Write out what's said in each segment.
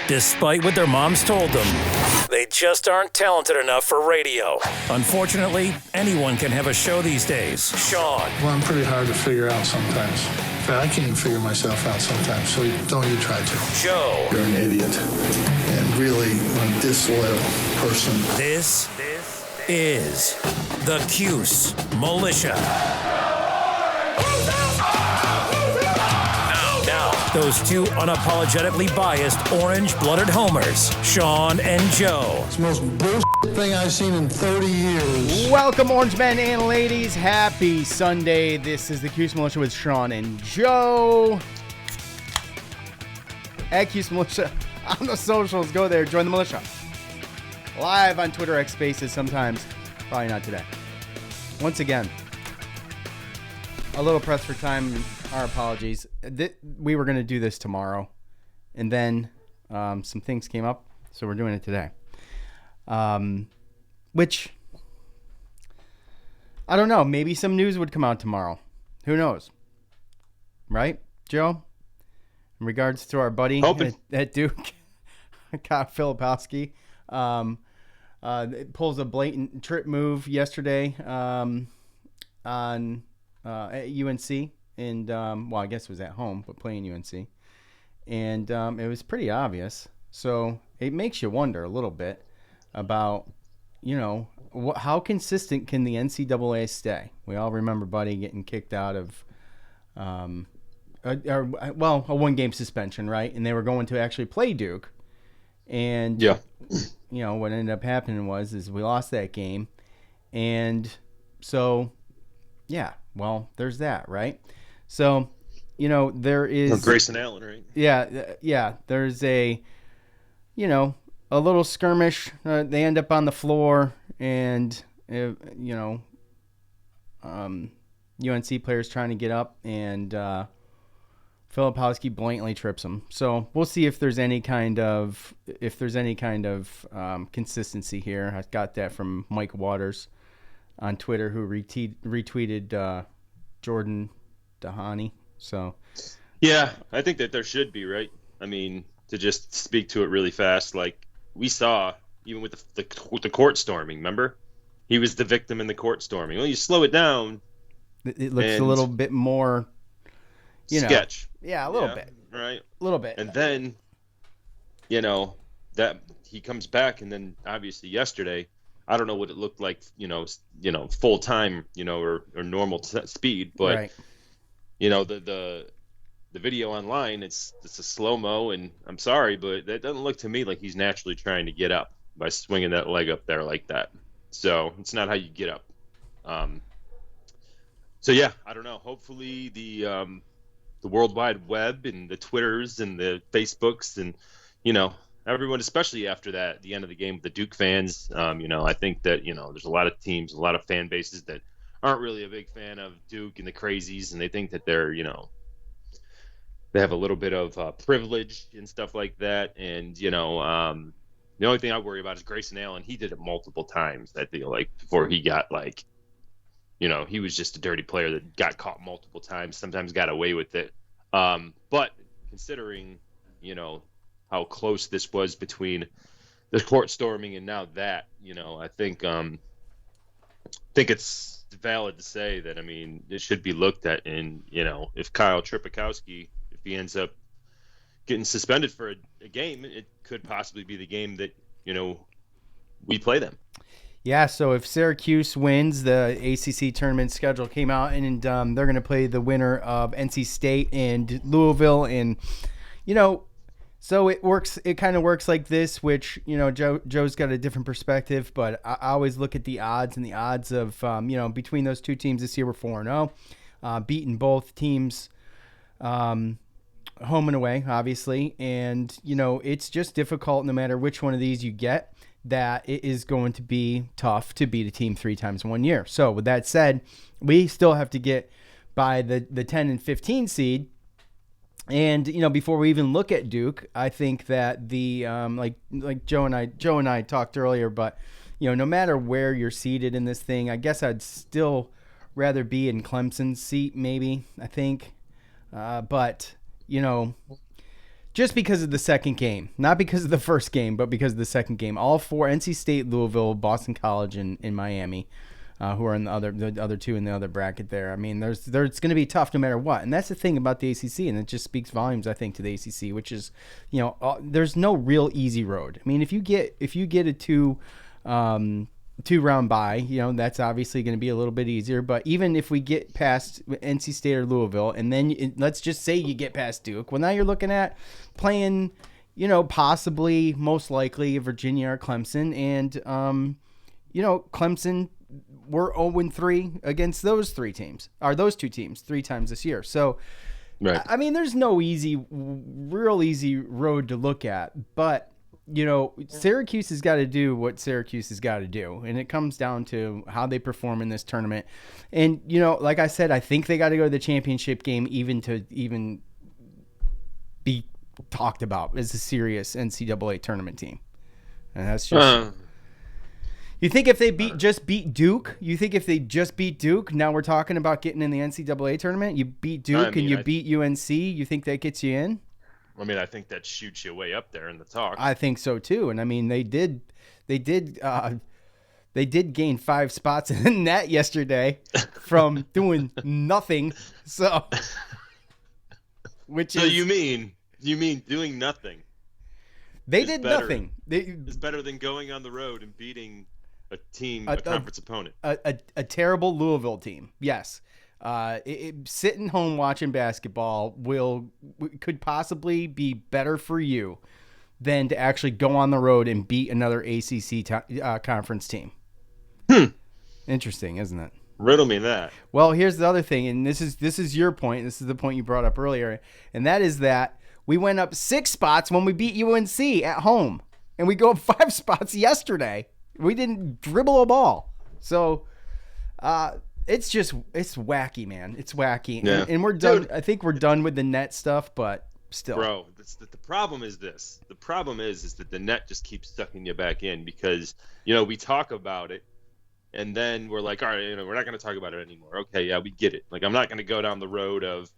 despite what their moms told them. They just aren't talented enough for radio. Unfortunately, anyone can have a show these days. Sean. Well, I'm pretty hard to figure out sometimes. In fact, I can't even figure myself out sometimes, so don't you try to. Joe. You're an idiot. And really a disloyal person. This is the Cuse Militia. Now, those two unapologetically biased orange-blooded homers, Sean and Joe. It's the most bullshit thing I've seen in 30 years. Welcome, orange men and ladies. Happy Sunday. This is the Cuse Militia with Sean and Joe. At Cuse Militia on the socials. Go there. Join the militia. Live on Twitter, X Spaces sometimes. Probably not today. Once again, a little pressed for time. Our apologies. We were going to do this tomorrow, and then some things came up, so we're doing it today. Which, I don't know. Maybe some news would come out tomorrow. Who knows? Right, Joe? In regards to our buddy at Dook, Kyle Filipowski. It pulls a blatant trip move yesterday on at UNC, and well, I guess it was at home, but playing UNC, and it was pretty obvious. So it makes you wonder a little bit about, you know, how consistent can the NCAA stay? We all remember Buddy getting kicked out of, a one-game suspension, right? And they were going to actually play Duke. And, you know, what ended up happening is we lost that game. And so, yeah, well, there's that, right? So, you know, there is... Grayson Allen, right? Yeah, there's a little skirmish. They end up on the floor, and, UNC players trying to get up, and Filipowski blatantly trips him. So we'll see if there's any kind of consistency here. I got that from Mike Waters on Twitter, who retweeted Jordan Dahani. So yeah, I think that there should be, right? I mean, to just speak to it really fast, like we saw even with the court storming. Remember, he was the victim in the court storming. Well, you slow it down, it looks a little bit more. Sketch. Yeah, a little bit. Right. A little bit. And then, that he comes back, and then obviously yesterday, I don't know what it looked like, full time, or normal speed, but right. The video online, it's a slow-mo, and I'm sorry, but that doesn't look to me like he's naturally trying to get up by swinging that leg up there like that. So it's not how you get up. So yeah, I don't know. Hopefully the World Wide Web and the Twitters and the Facebooks and, everyone, especially after the end of the game with the Duke fans, I think that, there's a lot of teams, a lot of fan bases that aren't really a big fan of Duke and the crazies, and they think that they're, they have a little bit of privilege and stuff like that. And, the only thing I worry about is Grayson Allen. He did it multiple times, I feel like, before he got he was just a dirty player that got caught multiple times, sometimes got away with it. But considering, how close this was between the court storming and now that, I think it's valid to say that, it should be looked at. And, if Kyle Tripakowski, if he ends up getting suspended for a game, it could possibly be the game that, we play them. Yeah, so if Syracuse wins, the ACC tournament schedule came out, and they're going to play the winner of NC State and Louisville. And, so it works. It kind of works like this, which, Joe's got a different perspective, but I always look at the odds, and the odds of, between those two teams this year, we're 4-0, beating both teams home and away, obviously. And, it's just difficult no matter which one of these you get, that it is going to be tough to beat a team 3 times in 1 year. So with that said, we still have to get by the 10 and 15 seed. And, before we even look at Duke, I think that the, like Joe and I talked earlier, but, no matter where you're seated in this thing, I guess I'd still rather be in Clemson's seat, maybe, I think. But, Just because of the second game, not because of the first game, but because of the second game. All four: NC State, Louisville, Boston College, and Miami, who are in the other two in the other bracket there. I mean, it's going to be tough no matter what, and that's the thing about the ACC, and it just speaks volumes, I think, to the ACC, which is, there's no real easy road. I mean, if you get a two-round bye, that's obviously going to be a little bit easier. But even if we get past NC State or Louisville, and then let's just say you get past Duke, well, now you're looking at playing, possibly, most likely, Virginia or Clemson. And, Clemson were 0-3 against those two teams 3 times this year. So, right. I mean, there's no real easy road to look at. But, Syracuse has got to do what Syracuse has got to do. And it comes down to how they perform in this tournament. And, like I said, I think they got to go to the championship game even to be talked about as a serious NCAA tournament team. And that's just... You think if they just beat Duke, now we're talking about getting in the NCAA tournament? You beat Duke and you beat UNC, you think that gets you in? I mean, I think that shoots you way up there in the talk. I think so too. And I mean, they did gain 5 spots in the net yesterday from doing nothing. So you mean doing nothing? They did nothing. It's better than going on the road and beating a conference opponent. A terrible Louisville team. Yes. Sitting home watching basketball could possibly be better for you than to actually go on the road and beat another ACC conference team. Interesting, isn't it? Riddle me that. Well, here's the other thing, and this is your point. This is the point you brought up earlier, and that is that we went up 6 spots when we beat UNC at home, and we go up 5 spots yesterday. We didn't dribble a ball. So, it's wacky, man. It's wacky. Yeah. And we're done. Dude, I think we're done with the net stuff, but still. Bro, the problem is this. The problem is that the net just keeps sucking you back in because, we talk about it and then we're like, all right, we're not going to talk about it anymore. Okay, yeah, we get it. Like, I'm not going to go down the road of,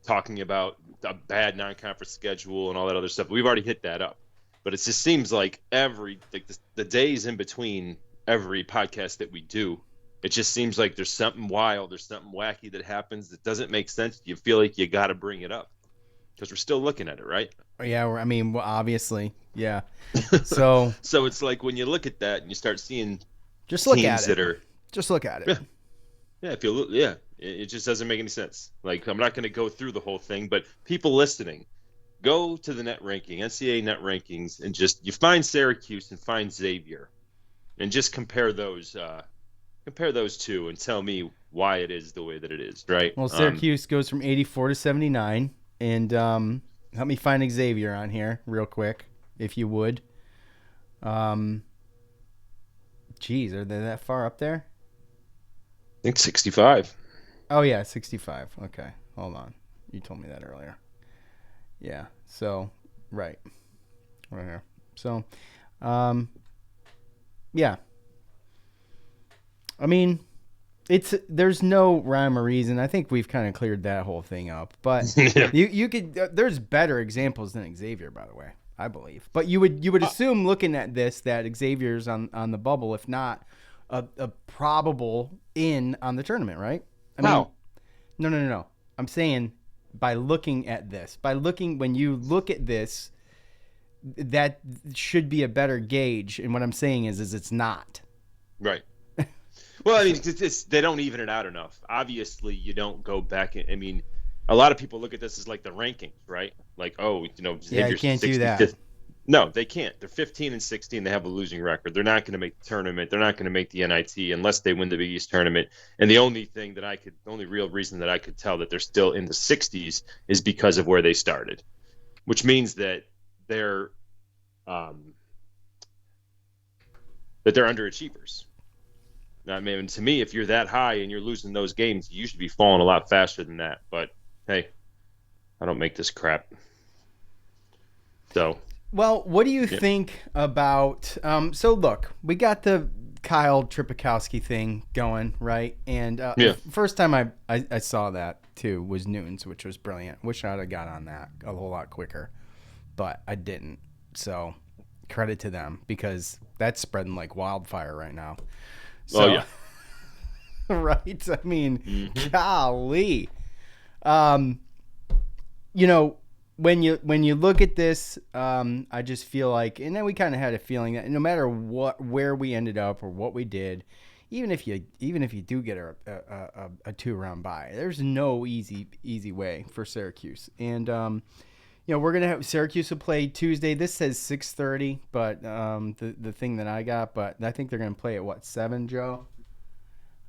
talking about a bad non-conference schedule and all that other stuff. We've already hit that up. But it just seems like the days in between every podcast that we do, it just seems like there's something wild, there's something wacky that happens that doesn't make sense. You feel like you got to bring it up because we're still looking at it, right? Yeah, obviously, yeah. So it's like when you look at that and you start seeing just look at it. Just look at it. Yeah, it just doesn't make any sense. Like, I'm not going to go through the whole thing, but people listening, go to the net ranking, NCAA net rankings, and you find Syracuse and find Xavier, and just compare those two and tell me why it is the way that it is, right? Well, Syracuse goes from 84 to 79, and help me find Xavier on here real quick, if you would. Geez, are they that far up there? I think 65. Oh, yeah, 65. Okay, hold on. You told me that earlier. Yeah, so, right here. So, yeah. I mean, there's no rhyme or reason. I think we've kind of cleared that whole thing up. But you could there's better examples than Xavier, by the way, I believe. But you would assume looking at this that Xavier's on the bubble, if not a probable in on the tournament, right? No. I'm saying by looking at this, when you look at this, that should be a better gauge. And what I'm saying is it's not. Right. Well, I mean, they don't even it out enough. Obviously, you don't go back. I mean, a lot of people look at this as like the rankings, right? Like, yeah, you can't do that. No, they can't. They're 15 and 16. They have a losing record. They're not going to make the tournament. They're not going to make the NIT unless they win the Big East tournament. And the only real reason that I could tell that they're still in the 60s is because of where they started, which means that they're underachievers. I mean, to me, if you're that high and you're losing those games, you should be falling a lot faster than that. But hey, I don't make this crap. So. Well, what do you think about? So look, we got the Kyle Tripakowski thing going, right? And first time I saw that too was Newton's, which was brilliant. Wish I'd have got on that a whole lot quicker, but I didn't. So credit to them, because that's spreading like wildfire right now. So, right? I mean, golly. When you look at this, I just feel like, and then we kind of had a feeling that no matter where we ended up or what we did, even if you do get a 2-round bye, there's no easy way for Syracuse. And we're gonna have Syracuse will play Tuesday. This says 6:30, but the thing that I got, but I think they're gonna play at 7, Joe.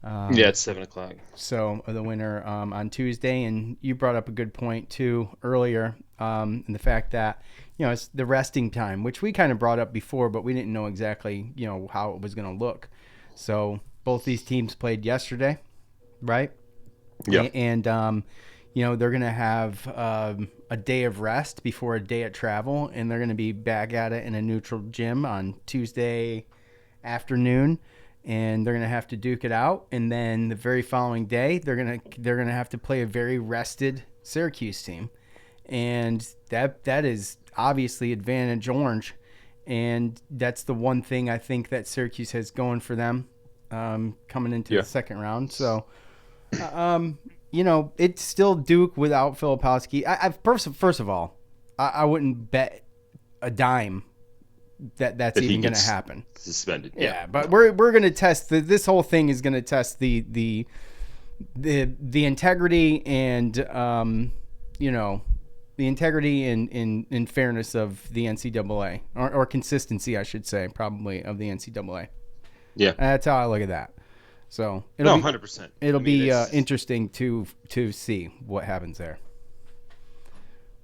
It's 7:00. So the winner on Tuesday, and you brought up a good point too earlier, and the fact that it's the resting time, which we kind of brought up before, but we didn't know exactly how it was going to look. So both these teams played yesterday, right? Yeah. And they're going to have a day of rest before a day of travel, and they're going to be back at it in a neutral gym on Tuesday afternoon. And they're gonna have to duke it out, and then the very following day, they're gonna have to play a very rested Syracuse team, and that is obviously advantage orange, and that's the one thing I think that Syracuse has going for them coming into the second round. So, it's still Duke without Filipowski. First of all, I wouldn't bet a dime that's even going to happen. Suspended. Yeah, but we're going to test this whole thing is going to test the integrity and the integrity and fairness of the NCAA or consistency, I should say, probably, of the NCAA. Yeah, that's how I look at that. So 100%. It'll be interesting to see what happens there.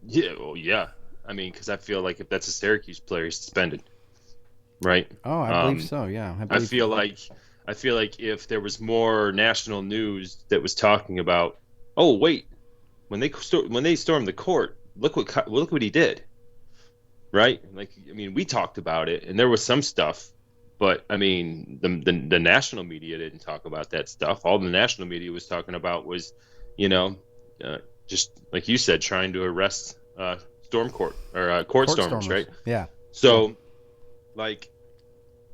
Yeah, well, yeah. I mean, because I feel like if that's a Syracuse player, he's suspended, right? Oh, I believe so. Yeah, I feel like if there was more national news that was talking about, oh wait, when they stormed the court, look what he did, right? Like, I mean, we talked about it, and there was some stuff, but I mean, the national media didn't talk about that stuff. All the national media was talking about was, just like you said, trying to arrest court stormers, right? Yeah. So, like,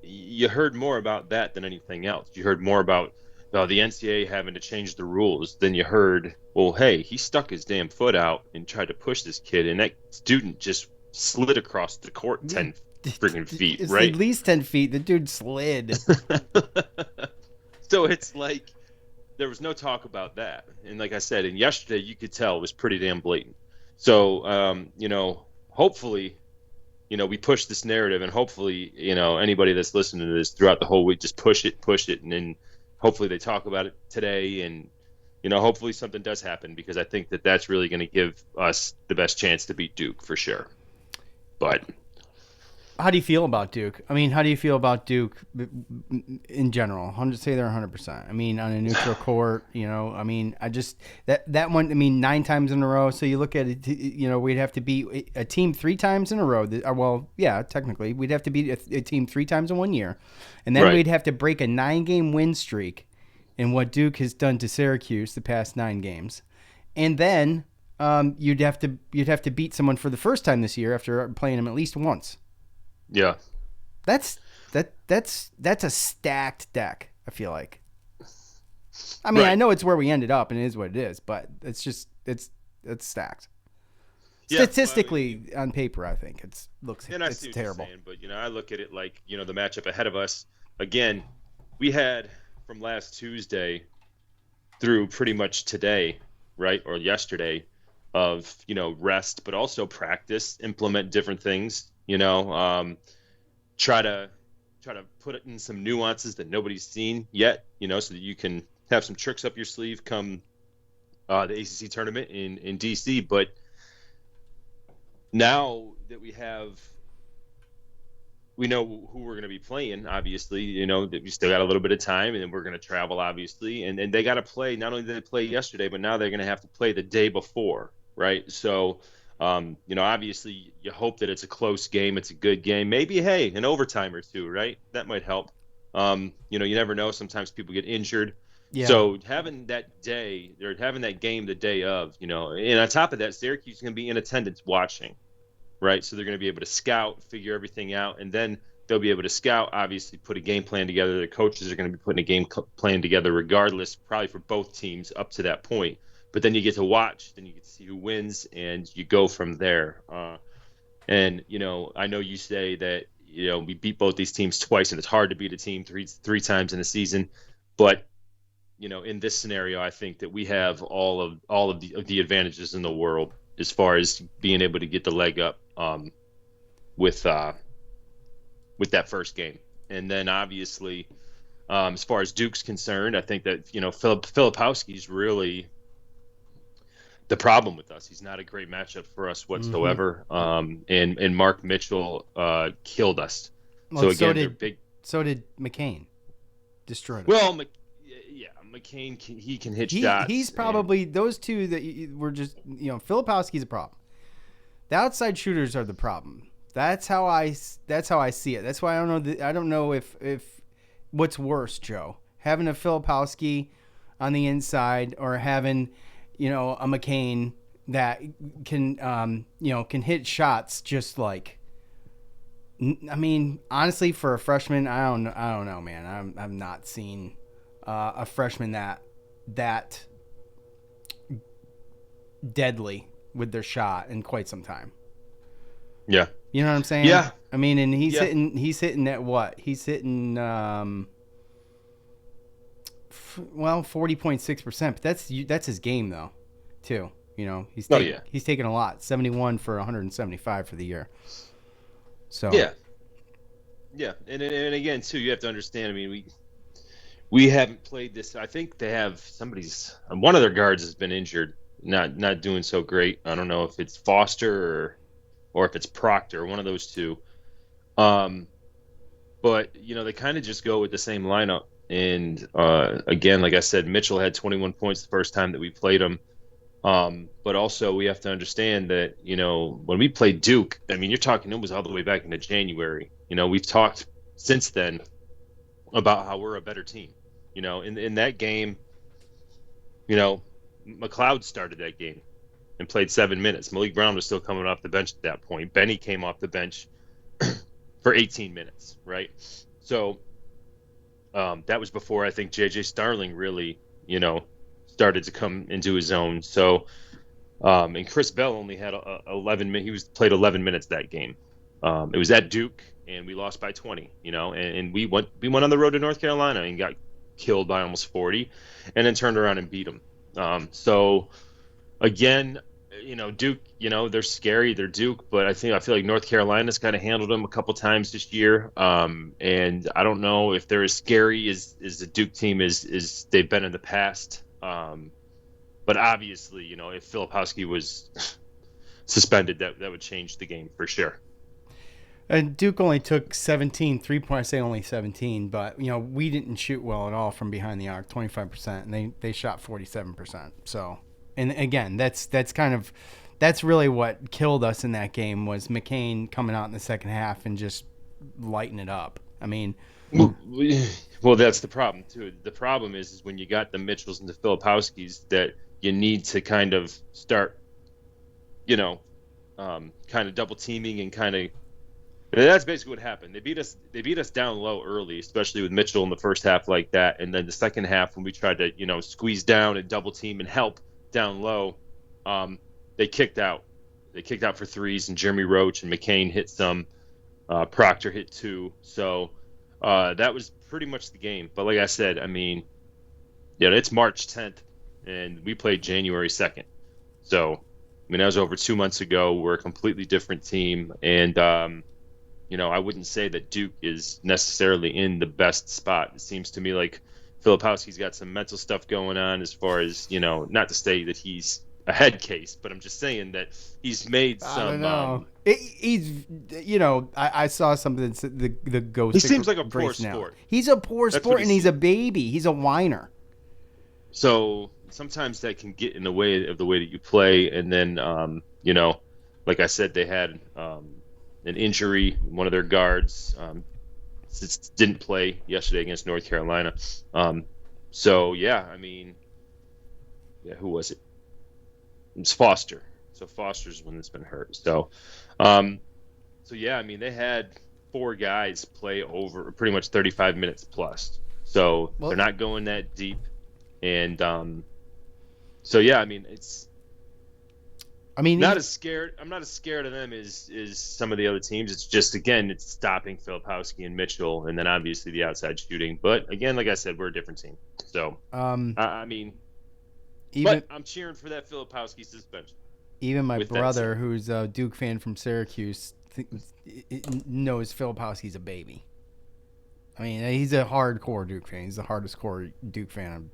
you heard more about that than anything else. You heard more about the NCAA having to change the rules than you heard, well, hey, he stuck his damn foot out and tried to push this kid, and that student just slid across the court 10 freaking feet, it's right? At least 10 feet. The dude slid. So it's like there was no talk about that. And like I said, and yesterday you could tell it was pretty damn blatant. So, hopefully, we push this narrative, and hopefully, anybody that's listening to this throughout the whole week, just push it. And then hopefully they talk about it today, and, hopefully something does happen, because I think that that's really going to give us the best chance to beat Duke for sure. But how do you feel about Duke? I mean, how do you feel about Duke in general? Say they're 100%. I mean, on a neutral court, I mean, I just that one. I mean, 9 times in a row. So you look at it, we'd have to beat a team 3 times in a row. Well, yeah, technically, we'd have to beat a team 3 times in 1 year, and then we'd have to break a 9-game win streak, in what Duke has done to Syracuse the past 9 games, and then you'd have to beat someone for the first time this year after playing them at least once. Yeah, that's a stacked deck, I feel like. I mean, I know it's where we ended up, and it is what it is, but it's stacked. Yeah, statistically, on paper, I think it's terrible. Saying, but I look at it like the matchup ahead of us. Again, we had from last Tuesday through pretty much today, right, or yesterday, of rest, but also practice, implement different things. Try to put in some nuances that nobody's seen yet, so that you can have some tricks up your sleeve come the ACC tournament in DC. But now that we know who we're going to be playing, obviously, that we still got a little bit of time, and then we're going to travel, obviously, and they got to play. Not only did they play yesterday, but now they're going to have to play the day before, right? So obviously you hope that it's a close game. It's a good game. Maybe, hey, an overtime or two, right? That might help. You know, you never know. Sometimes people get injured. Yeah. So having that day, or having that game the day of, you know, and on top of that, Syracuse is going to be in attendance watching, right? So they're going to be able to scout, figure everything out, and then they'll be able to scout, obviously put a game plan together. The coaches are going to be putting a game plan together regardless, probably for both teams up to that point. But then you get to watch, then you get to see who wins, and you go from there. And, you know, I know you say that, you know, we beat both these teams twice, and it's hard to beat a team three times in a season. But, you know, in this scenario, I think that we have all of the advantages in the world as far as being able to get the leg up with that first game. And then obviously, as far as Duke's concerned, I think that, you know, Filipowski's really the problem with us. He's not a great matchup for us whatsoever. And Mark Mitchell killed us. Well, so again, they're big. So did McCain. Destroyed him. Well, McCain he can hit shots. He's probably those two that were just, you know, Filipowski's a problem. The outside shooters are the problem. That's how I see it. That's why I don't know if what's worse, Joe, having a Filipowski on the inside or having, you know, a McCain that can can hit shots just like. I mean, honestly, for a freshman, I don't know, man. I've not seen a freshman that deadly with their shot in quite some time. Yeah. You know what I'm saying? Yeah. I mean, and he's hitting at what? He's hitting 40.6%, but that's his game though, too. You know, he's taking a lot. 71 for 175 for the year. So yeah, and again too, you have to understand. I mean, we haven't played this. I think they have one of their guards has been injured, not doing so great. I don't know if it's Foster or if it's Proctor, one of those two. But you know, they kind of just go with the same lineup. And again, like I said, Mitchell had 21 points the first time that we played him. But also we have to understand that, you know, when we played Duke, I mean, you're talking, it was all the way back into January. You know, we've talked since then about how we're a better team. You know, in that game, you know, McLeod started that game and played 7 minutes. Malik Brown was still coming off the bench at that point. Benny came off the bench for 18 minutes, right? So that was before I think J.J. Starling really, you know, started to come into his own. So, and Chris Bell only had 11 minutes. He played 11 minutes that game. It was at Duke, and we lost by 20. You know, and we went on the road to North Carolina and got killed by almost 40, and then turned around and beat them. So, again, you know, Duke, you know, they're scary. They're Duke, but I feel like North Carolina's kind of handled them a couple times this year. And I don't know if they're as scary as the Duke team is they've been in the past. But obviously, you know, if Filipowski was suspended, that would change the game for sure. And Duke only took 17 3-point. I say only 17, but, you know, we didn't shoot well at all from behind the arc, 25%, and they shot 47%. So, and again, that's really what killed us in that game was McCain coming out in the second half and just lighting it up. I mean, well, that's the problem too. The problem is when you got the Mitchells and the Filipowskis that you need to kind of start, you know, kind of double teaming and kind of. And that's basically what happened. They beat us down low early, especially with Mitchell in the first half like that. And then the second half, when we tried to, you know, squeeze down and double team and help down low, they kicked out. They kicked out for threes, and Jeremy Roach and McCain hit some. Proctor hit 2. So that was pretty much the game. But like I said, I mean, yeah, it's March 10th, and we played January 2nd. So, I mean, that was over 2 months ago. We're a completely different team. And, you know, I wouldn't say that Duke is necessarily in the best spot. It seems to me like Filipowski's got some mental stuff going on as far as, you know, not to say that he's a head case, but I'm just saying that he's made some. I don't know. He's, you know, I saw something that the ghost. He seems like a poor sport. He's a poor sport, and he's a baby. He's a whiner. So sometimes that can get in the way of the way that you play, and then, you know, like I said, they had an injury. One of their guards, didn't play yesterday against North Carolina. So yeah, I mean, yeah, who was it? It was Foster. So Foster's one that's been hurt. So, yeah, I mean, they had 4 guys play over pretty much 35 minutes plus. So they're not going that deep, and so yeah, I mean, not as scared. I'm not as scared of them as some of the other teams. It's just, again, it's stopping Filipowski and Mitchell, and then obviously the outside shooting. But again, like I said, we're a different team. So I mean, but I'm cheering for that Filipowski suspension. Even my brother, who's a Duke fan from Syracuse, knows Filipowski's a baby. I mean, he's a hardcore Duke fan. He's the hardest core Duke fan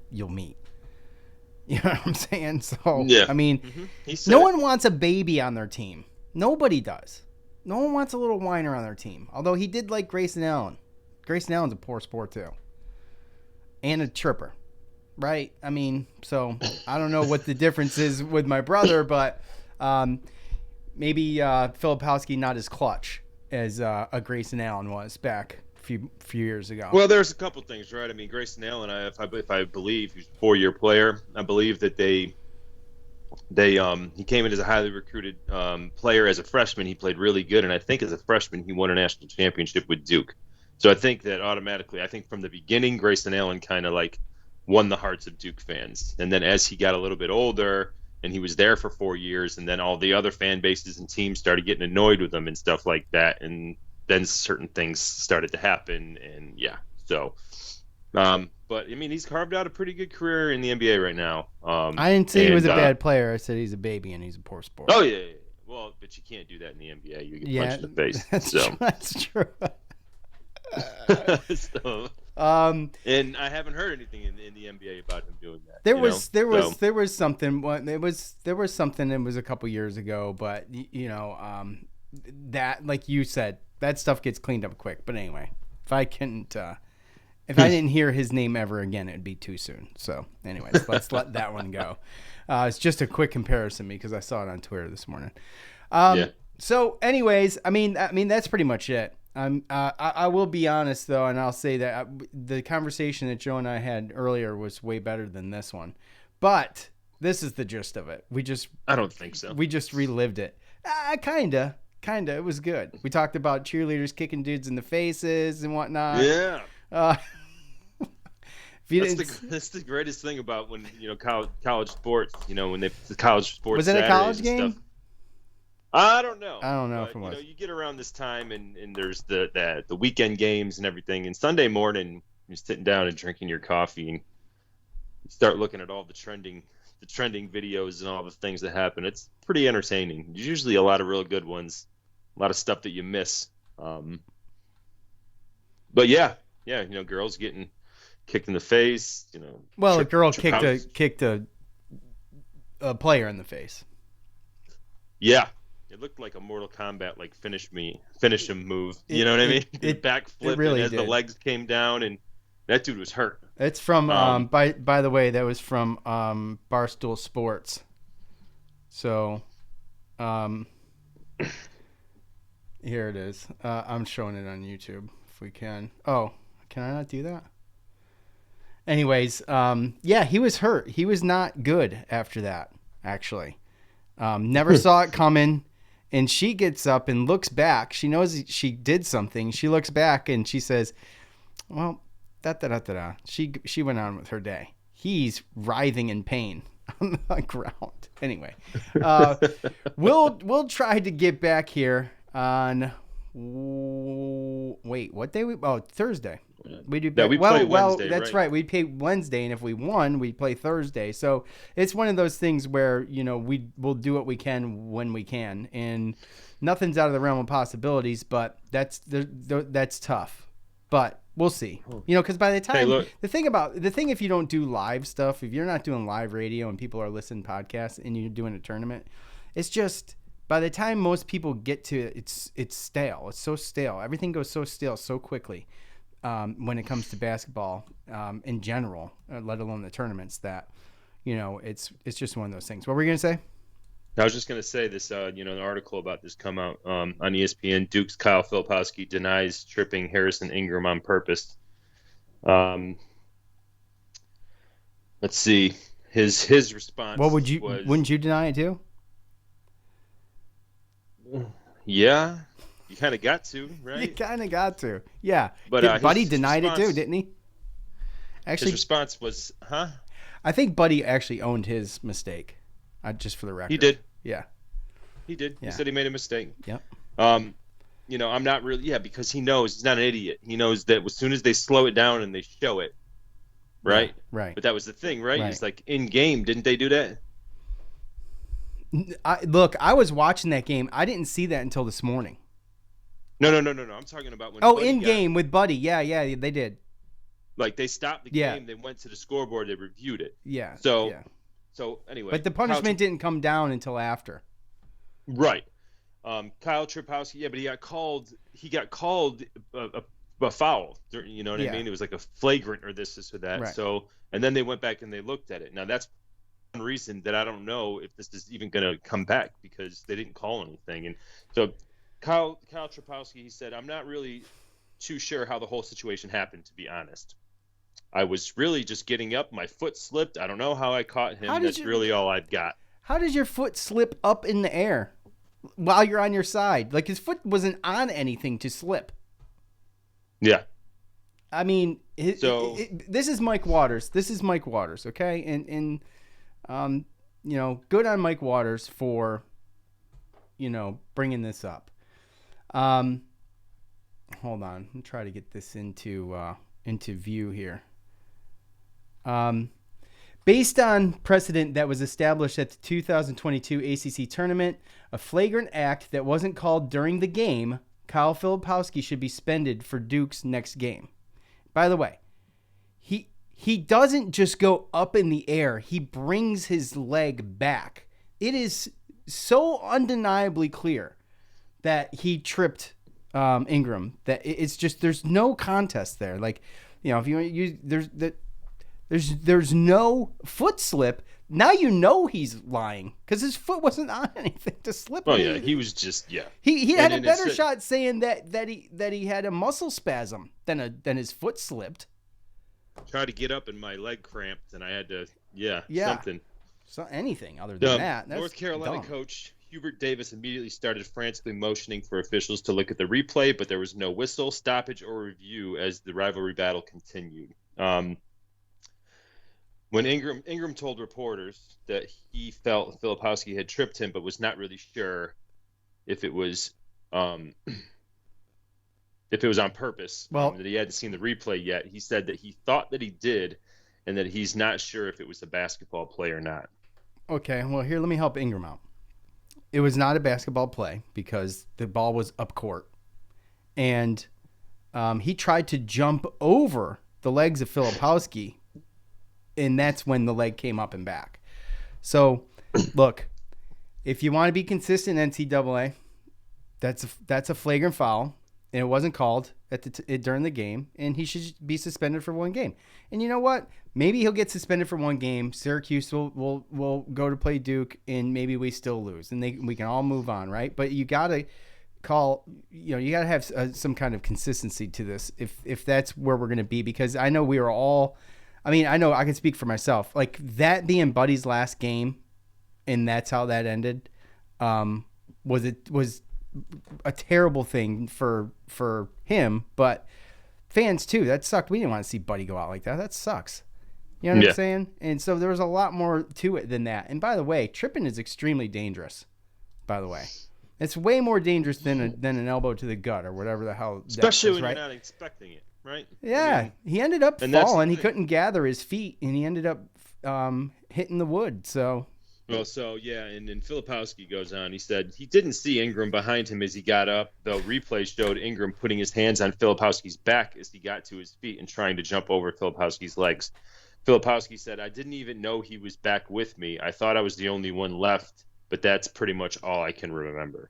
you'll meet. You know what I'm saying? So, yeah. I mean, no one wants a baby on their team. Nobody does. No one wants a little whiner on their team. Although he did like Grayson Allen. Grayson Allen's a poor sport, too. And a tripper. Right? I mean, so I don't know what the difference is with my brother, but maybe Filipowski not as clutch as a Grayson Allen was back a few years ago. Well, there's a couple things, right? I mean, Grayson Allen, if I believe he's a 4-year player, I believe that he came in as a highly recruited player as a freshman. He played really good, and I think as a freshman he won a national championship with Duke. So I think that automatically, from the beginning, Grayson Allen kind of like won the hearts of Duke fans. And then as he got a little bit older and he was there for 4 years, and then all the other fan bases and teams started getting annoyed with him and stuff like that, and then certain things started to happen, and yeah. So, but I mean, he's carved out a pretty good career in the NBA right now. I didn't say he was a bad player. I said he's a baby and he's a poor sport. Oh yeah. Well, but you can't do that in the NBA. You get punched in the face. That's true. So, and I haven't heard anything in the NBA about him doing that. There was something. There was something. It was a couple years ago, but that, like you said, that stuff gets cleaned up quick. But anyway, if I didn't hear his name ever again, it'd be too soon. So, anyways, let's let that one go. It's just a quick comparison because I saw it on Twitter this morning. So, anyways, I mean, that's pretty much it. I will be honest though, and I'll say that the conversation that Joe and I had earlier was way better than this one. But this is the gist of it. I don't think so. We just relived it. Kinda. It was good. We talked about cheerleaders kicking dudes in the faces and whatnot. Yeah. That's the greatest thing about when college sports. When the college sports. Was it a college game? Stuff. I don't know. If it was. You get around this time and there's the weekend games and everything. And Sunday morning, you're sitting down and drinking your coffee and you start looking at all the trending videos and all the things that happen. It's pretty entertaining. There's usually a lot of real good ones, a lot of stuff that you miss. But yeah, girls getting kicked in the face. Well, a girl kicked a player in the face. Yeah. It looked like a Mortal Kombat, like finish him move. You know what I mean? It backflipped really as the legs came down, and that dude was hurt. It's from by the way, that was from Barstool Sports. So, here it is. I'm showing it on YouTube if we can. Oh, can I not do that? Anyways, yeah, he was hurt. He was not good after that. Actually, never saw it coming. And she gets up and looks back. She knows she did something. She looks back and she says, well, da-da-da-da-da. She went on with her day. He's writhing in pain on the ground. Anyway, we'll try to get back here on, wait, what day? Thursday. We do. Yeah, we play Wednesday, that's right. We play Wednesday, and if we won, we play Thursday. So it's one of those things where we'll do what we can when we can, and nothing's out of the realm of possibilities. But that's tough. But we'll see. Because by the time the thing if you don't do live stuff, if you're not doing live radio and people are listening to podcasts and you're doing a tournament, it's just by the time most people get to it, it's stale. It's so stale. Everything goes so stale so quickly. When it comes to basketball in general, let alone the tournaments, that it's just one of those things. What were you gonna say? I was just going to say this, an article about this come out on ESPN. Duke's Kyle Filipowski denies tripping Harrison Ingram on purpose. Let's see. His response wouldn't you deny it too? Yeah, you kind of got to, right? You kind of got to. Yeah. But Buddy denied it too, didn't he? Actually, his response was, huh? I think Buddy actually owned his mistake. Just for the record. He did. Yeah. He did. Yeah. He said he made a mistake. Yep. I'm not really, because he knows he's not an idiot. He knows that as soon as they slow it down and they show it, right? Yeah, right. But that was the thing, right? Right. It's like in game, didn't they do that? I was watching that game. I didn't see that until this morning. No. I'm talking about when. In game with Buddy. Yeah, they did. Like they stopped the game, they went to the scoreboard, they reviewed it. Yeah. So anyway. But the punishment didn't come down until after. Right. Kyle Tripowski, but he got called a foul. You know what I mean? It was like a flagrant or this or that. Right. So, and then they went back and they looked at it. Now that's one reason that I don't know if this is even going to come back because they didn't call anything. And so Kyle Tripowski, he said, I'm not really too sure how the whole situation happened, to be honest. I was really just getting up. My foot slipped. I don't know how I caught him. That's really all I've got. How does your foot slip up in the air while you're on your side? Like his foot wasn't on anything to slip. Yeah. I mean, this is Mike Waters. Okay? And good on Mike Waters for, bringing this up. Hold on. I'm trying to get this into view here. Based on precedent that was established at the 2022 ACC tournament, a flagrant act that wasn't called during the game, Kyle Filipowski should be suspended for Duke's next game. By the way, he doesn't just go up in the air. He brings his leg back. It is so undeniably clear that he tripped Ingram that it's just there's no contest there. Like, if you use there's no foot slip. Now he's lying because his foot wasn't on anything to slip. Oh yeah, he was just He had a better shot saying that he had a muscle spasm than his foot slipped. Tried to get up and my leg cramped and I had to something. So anything other than that. North Carolina coach Hubert Davis immediately started frantically motioning for officials to look at the replay, but there was no whistle, stoppage, or review as the rivalry battle continued. When Ingram told reporters that he felt Filipowski had tripped him, but was not really sure if it was on purpose, that he hadn't seen the replay yet, he said that he thought that he did, and that he's not sure if it was a basketball play or not. Okay, well here, let me help Ingram out. It was not a basketball play because the ball was up court, and he tried to jump over the legs of Filipowski. And that's when the leg came up and back. So, look, if you want to be consistent, NCAA, that's a flagrant foul, and it wasn't called during the game, and he should be suspended for one game. And you know what? Maybe he'll get suspended for one game. Syracuse will go to play Duke, and maybe we still lose, and we can all move on, right? But you got to you got to have some kind of consistency to this if that's where we're going to be, because I know we are all. I know I can speak for myself. Like that being Buddy's last game, and that's how that ended. Was a terrible thing for him, but fans too. That sucked. We didn't want to see Buddy go out like that. That sucks. You know what I'm saying? And so there was a lot more to it than that. And by the way, tripping is extremely dangerous. By the way, it's way more dangerous than an elbow to the gut or whatever the hell. Especially when right? you're not expecting it. Right. Yeah, he ended up falling. He couldn't gather his feet, and he ended up hitting the wood. So. Well, and then Filipowski goes on. He said he didn't see Ingram behind him as he got up, though replay showed Ingram putting his hands on Filipowski's back as he got to his feet and trying to jump over Filipowski's legs. Filipowski said, "I didn't even know he was back with me. I thought I was the only one left, but that's pretty much all I can remember."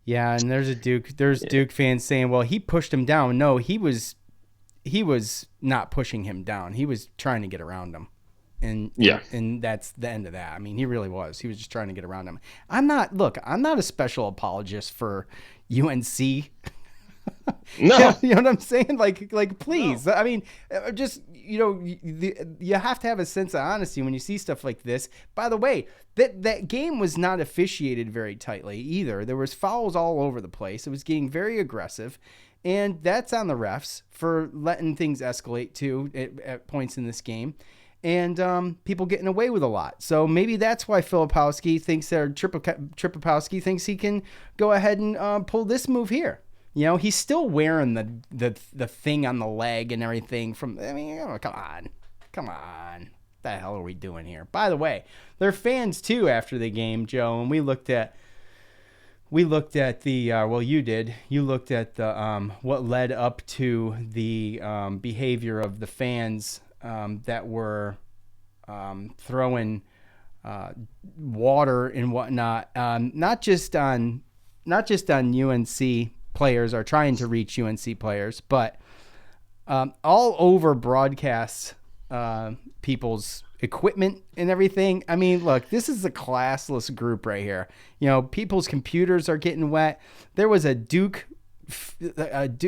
Yeah, and there's Duke fans saying, "Well, he pushed him down." No, he was not pushing him down. He was trying to get around him. And Yeah. and that's the end of that. I mean, he really was. He was just trying to get around him. I'm not a special apologist for UNC. No. You know what I'm saying? Like please. No. I mean, just, you have to have a sense of honesty when you see stuff like this. By the way, that game was not officiated very tightly either. There was fouls all over the place. It was getting very aggressive. And that's on the refs for letting things escalate too at points in this game. And people getting away with a lot. So maybe that's why Filipowski thinks Tripopowski thinks he can go ahead and pull this move here. He's still wearing the thing on the leg and everything come on. What the hell are we doing here? By the way, there are fans too after the game, Joe, and we looked at the you did. You looked at the what led up to the behavior of the fans that were throwing water and whatnot, not just on UNC players or trying to reach UNC players, but all over broadcast people's equipment and everything. I mean, look, this is a classless group right here. People's computers are getting wet. There was a Dook,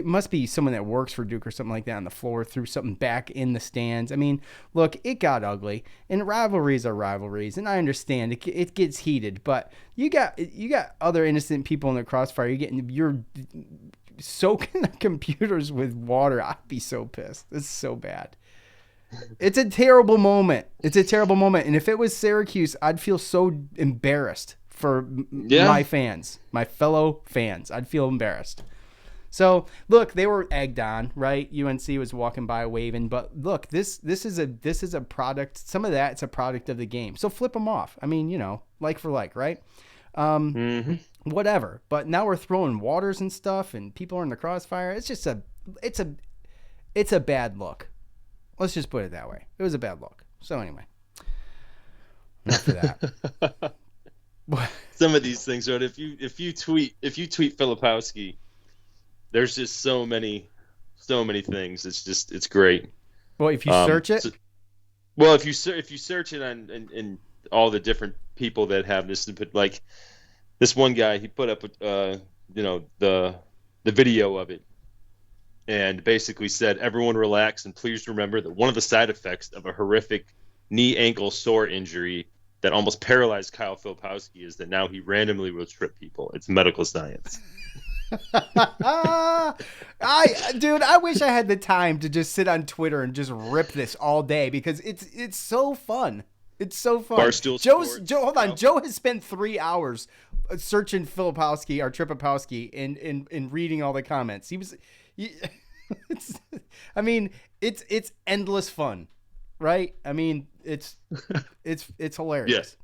must be someone that works for Dook or something like that on the floor, threw something back in the stands. I mean, look, it got ugly, and rivalries are rivalries, and I understand it gets heated, but you got other innocent people in the crossfire. You're soaking the computers with water. I'd be so pissed. It's so bad. It's a terrible moment. And if it was Syracuse, I'd feel so embarrassed for my fans, my fellow fans. I'd feel embarrassed. So look, they were egged on, right? UNC was walking by waving, but look, this is a product. Some of that, it's a product of the game. So flip them off. I mean, like for like, right? Whatever. But now we're throwing waters and stuff, and people are in the crossfire. It's just it's a bad look. Let's just put it that way. It was a bad look. So anyway, enough of that. Some of these things, right? If you tweet Filipowski, there's just so many things. It's great. Well, if you search it. If you search it on and all the different people that have this, like this one guy, he put up the video of it. And basically said, everyone relax and please remember that one of the side effects of a horrific knee ankle sore injury that almost paralyzed Kyle Filipowski is that now he randomly will trip people. It's medical science. I wish I had the time to just sit on Twitter and just rip this all day because it's so fun. It's so fun. Hold on. Joe has spent 3 hours searching Filipowski or Tripopowski and reading all the comments. It's endless fun, right? I mean, it's hilarious.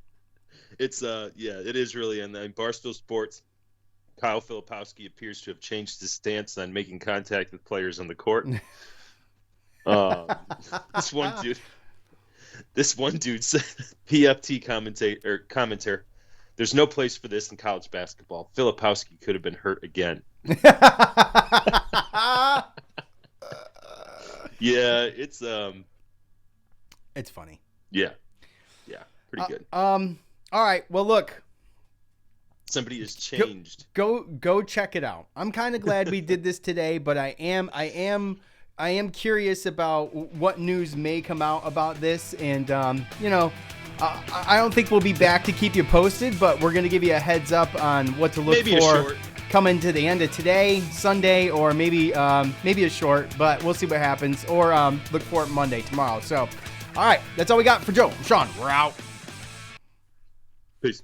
Yeah. It is really. And then Barstool Sports, Kyle Filipowski appears to have changed his stance on making contact with players on the court. This one dude said, PFT commentator, there's no place for this in college basketball. Filipowski could have been hurt again. Yeah, it's funny. Yeah, pretty good. All right. Well, look, somebody has changed. Go check it out. I'm kind of glad we did this today, but I am curious about what news may come out about this, and I don't think we'll be back to keep you posted, but we're gonna give you a heads up on what to look for coming to the end of today, Sunday, or maybe a short, but we'll see what happens, or look for it Monday, tomorrow. So, all right, that's all we got for Joe. Sean, we're out. Peace.